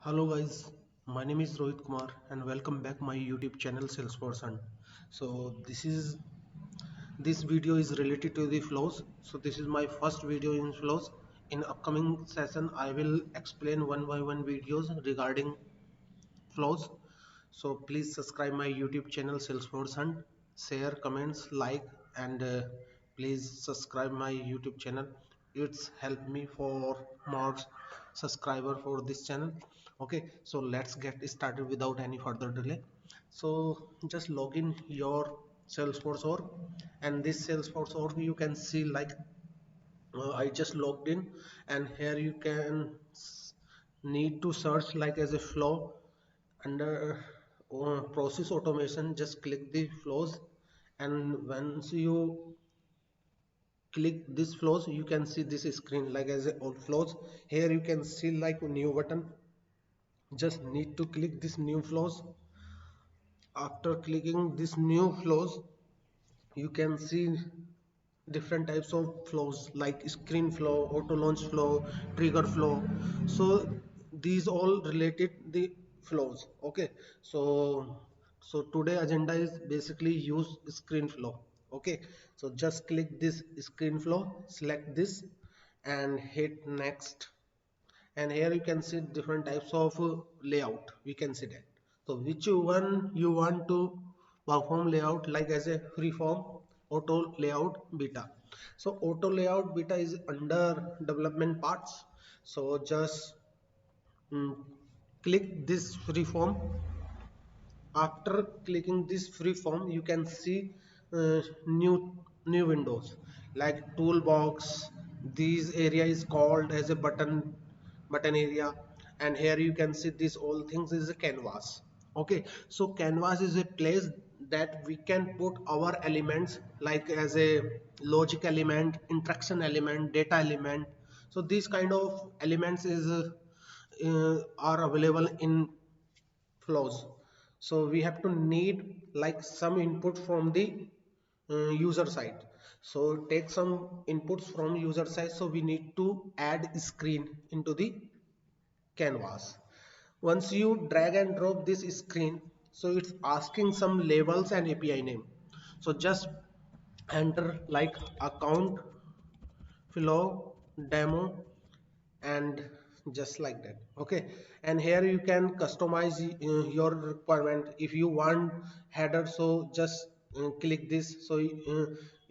Hello guys, my name is Rohit Kumar and welcome back my YouTube channel Salesperson. So this video is related to the flows. So this is my first video in flows. In upcoming session I will explain one by one videos regarding flows. So please subscribe my YouTube channel Salesperson, share, comments, like, and please subscribe my YouTube channel. It's helped me for more subscriber for this channel. Okay, so let's get started without any further delay. So just log in your Salesforce org, and this Salesforce org you can see like I just logged in, and here you can need to search like as a flow under process automation. Just click the flows, and once you click this flows you can see this screen like as a all flows. Here you can see like new button, just need to click this new flows. After clicking this new flows you can see different types of flows like screen flow, auto launch flow, trigger flow. So these all related the flows. Okay, so today agenda is basically use screen flow. Okay, so just click this screen flow, select this and hit next, and here you can see different types of layout. We can see that, so which one you want to perform layout, like as a free form, auto layout, beta. So auto layout beta is under development parts. So just mm, click this free form. After clicking this free form you can see uh, new windows like toolbox. This area is called as a button area, and here you can see this all things is a canvas. Okay, so canvas is a place that we can put our elements like as a logic element, interaction element, data element. So these kind of elements is are available in flows. So we have to need like some input from the user side. So take some inputs from user side, so we need to add screen into the canvas. Once you drag and drop this screen, so it's asking some labels and API name. So just enter like account flow demo, and just like that. Okay, and here you can customize your requirement. If you want header, so just click this, so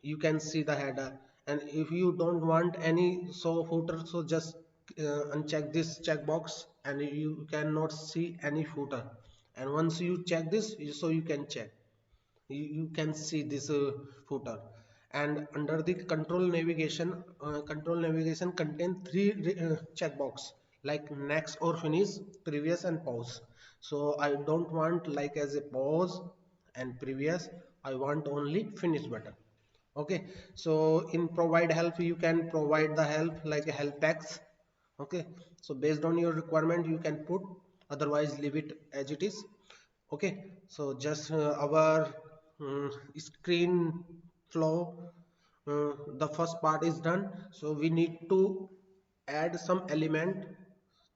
you can see the header. And if you don't want any so footer, so just uncheck this checkbox and you cannot see any footer. And once you check this, so you can check, you can see this footer. And under the control navigation contain three checkbox like next or finish, previous and pause. So I don't want like as a pause and previous, I want only finish button. Okay, so in provide help you can provide the help like a help text. Okay, so based on your requirement you can put, otherwise leave it as it is. Okay, so just our screen flow, the first part is done. So we need to add some element,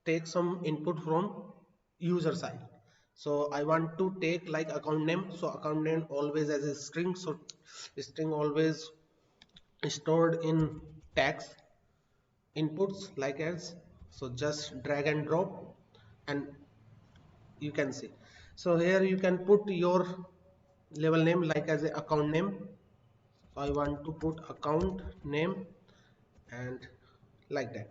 take some input from user side. So I want to take like account name, so account name always as a string, so string always stored in tags inputs like as. So just drag and drop, and you can see. So here you can put your label name like as a account name. So I want to put account name, and like that.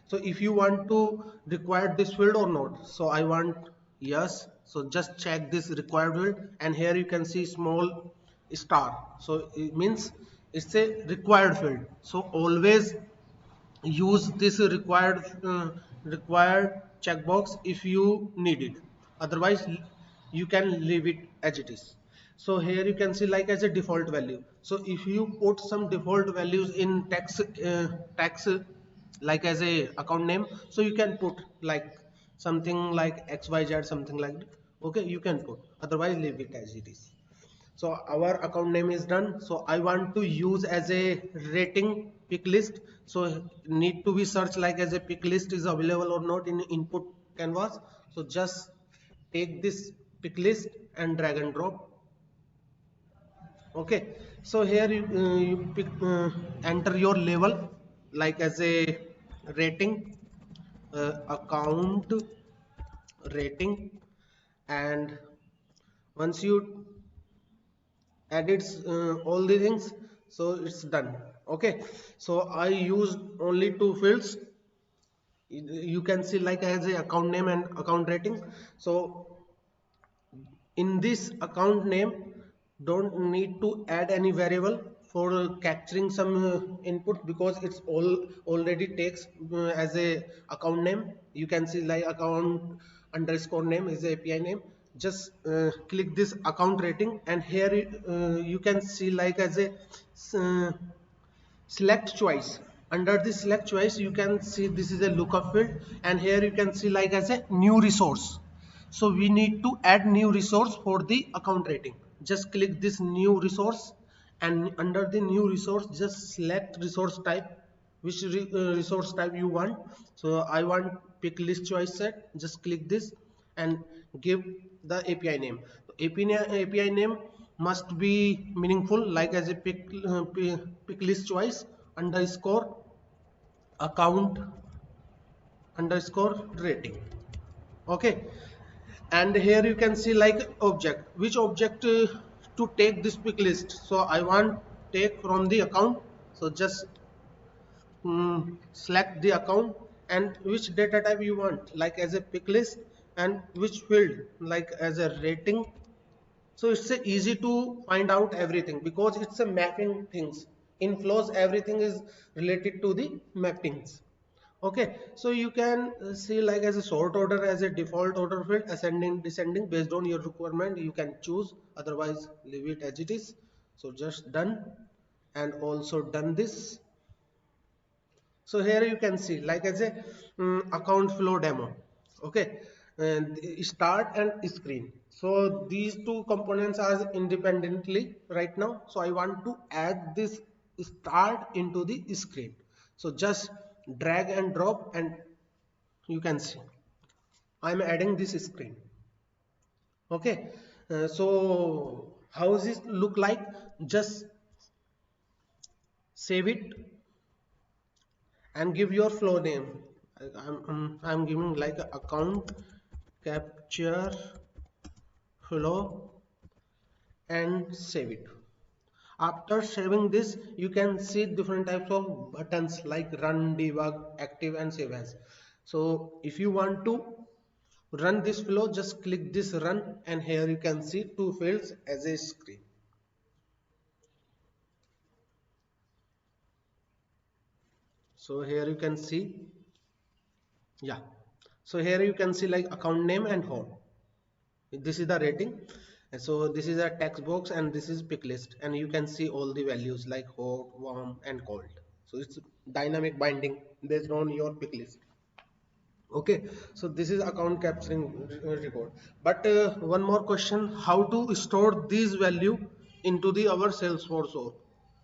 So if you want to require this field or not, so I want yes, so just check this required field, and here you can see small star, so it means it's a required field. So always use this required checkbox if you need it, otherwise you can leave it as it is. So here you can see like as a default value. So if you put some default values in text like as a account name, so you can put like something like xyz, something like that. Okay, you can put, otherwise leave it as it is. So our account name is done. So I want to use as a rating pick list. So need to be searched like as a pick list is available or not in input canvas. So just take this pick list and drag and drop. Okay, so here you pick, enter your level like as a rating, account rating, and once you edit all the things, so it's done. Okay, so I used only two fields. You can see like as a account name and account rating. So in this account name, don't need to add any variable for capturing some input, because it's all already takes as a account name. You can see like account underscore name is a API name. Just click this account rating, and here you can see like as a uh, select choice. Under the select choice, you can see this is a lookup field, and here you can see like as a new resource. So we need to add new resource for the account rating. Just click this new resource, and under the new resource just select resource type, which resource type you want. So I want pick list choice set. Just click this and give the API name. API name must be meaningful, like as a pick list choice underscore account underscore rating. Okay, and here you can see like object, which object to take this pick list. So I want take from the account. So just select the account, and which data type you want, like as a pick list, and which field like as a rating. So it's easy to find out everything, because it's a mapping things. In flows everything is related to the mappings. Okay, so you can see like as a sort order, as a default order field, ascending descending based on your requirement you can choose, otherwise leave it as it is. So just done, and also done this. So here you can see like as a account flow demo. Okay, and start and screen. So these two components are independently right now. So I want to add this start into the screen. So just drag and drop, and you can see I'm adding this screen. Okay, so how does this look like? Just save it and give your flow name. I'm giving like account capture flow, and save it. After saving this, you can see different types of buttons like run, debug, active, and save as. So if you want to run this flow, just click this run, and here you can see two fields as a screen. So here you can see, yeah, so here you can see like account name and home. This is the rating, and so this is a text box, and this is pick list, and you can see all the values like hot, warm, and cold. So it's dynamic binding based on your pick list. Okay, so this is account capturing record. But one more question, how to store these value into the our Salesforce or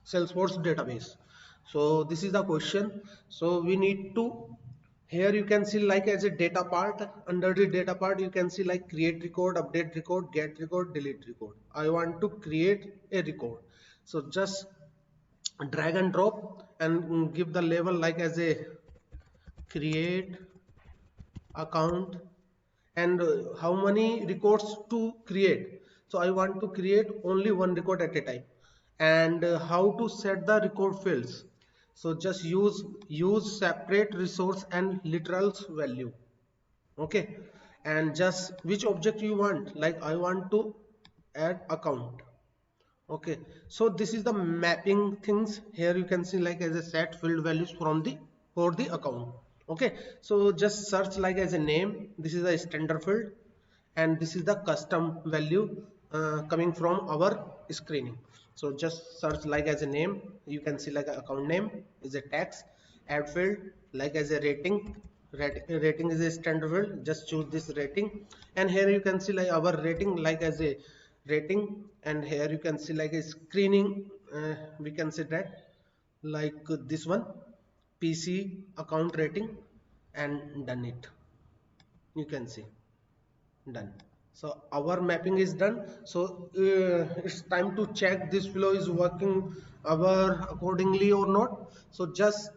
Salesforce database? So this is the question. So we need to, here you can see like as a data part, under the data part you can see like create record, update record, get record, delete record. I want to create a record. So just drag and drop, and give the label like as a create account, and how many records to create. So I want to create only one record at a time. And how to set the record fields. So just use separate resource and literals value. Okay, and just which object you want, like I want to add account. Okay, so this is the mapping things. Here you can see like as a set field values from the for the account. Okay, so just search like as a name. This is a standard field, and this is the custom value coming from our screening. So just search like as a name. You can see like account name is a text. Add field like as a rating. Rating is a standard field. Just choose this rating, and here you can see like our rating like as a rating, and here you can see like a screening. We can say that like this one, PC account rating, and done it. you can see done. So our mapping is done. So it's time to check this flow is working our accordingly or not. So just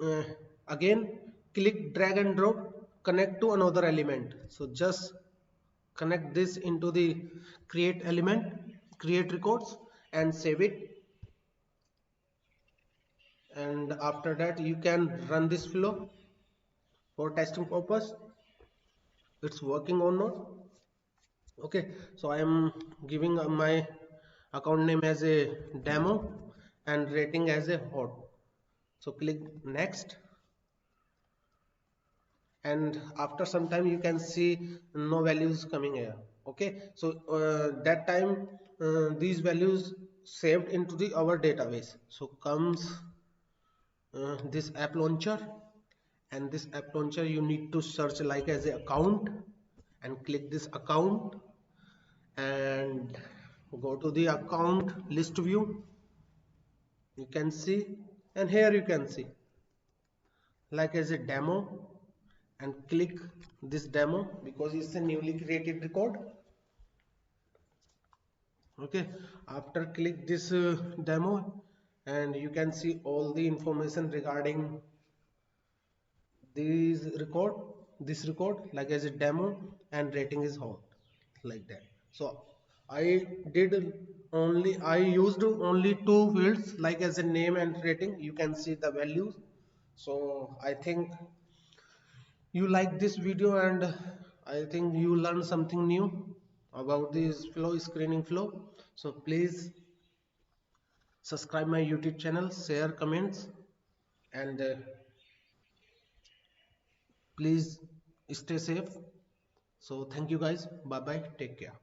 uh, again click drag and drop, connect to another element. So just connect this into the create element, create records, and save it. And after that you can run this flow for testing purpose it's working or not. Okay, so I am giving my account name as a demo and rating as a hot. So click next, and after some time you can see no values coming here. Okay, so that time these values saved into the our database. So comes this app launcher, and this app launcher you need to search like as a account, and click this account and go to the account list view. You can see, and here you can see like as a demo, and click this demo because it's a newly created record. Okay, after click this demo, and you can see all the information regarding this record like as a demo, and rating is hot like that. So I used only two fields like as a name and rating. You can see the values. So I think you like this video, and I think you learned something new about this flow screening flow. So please subscribe my YouTube channel, share comments, and please stay safe. So thank you guys, bye bye, take care.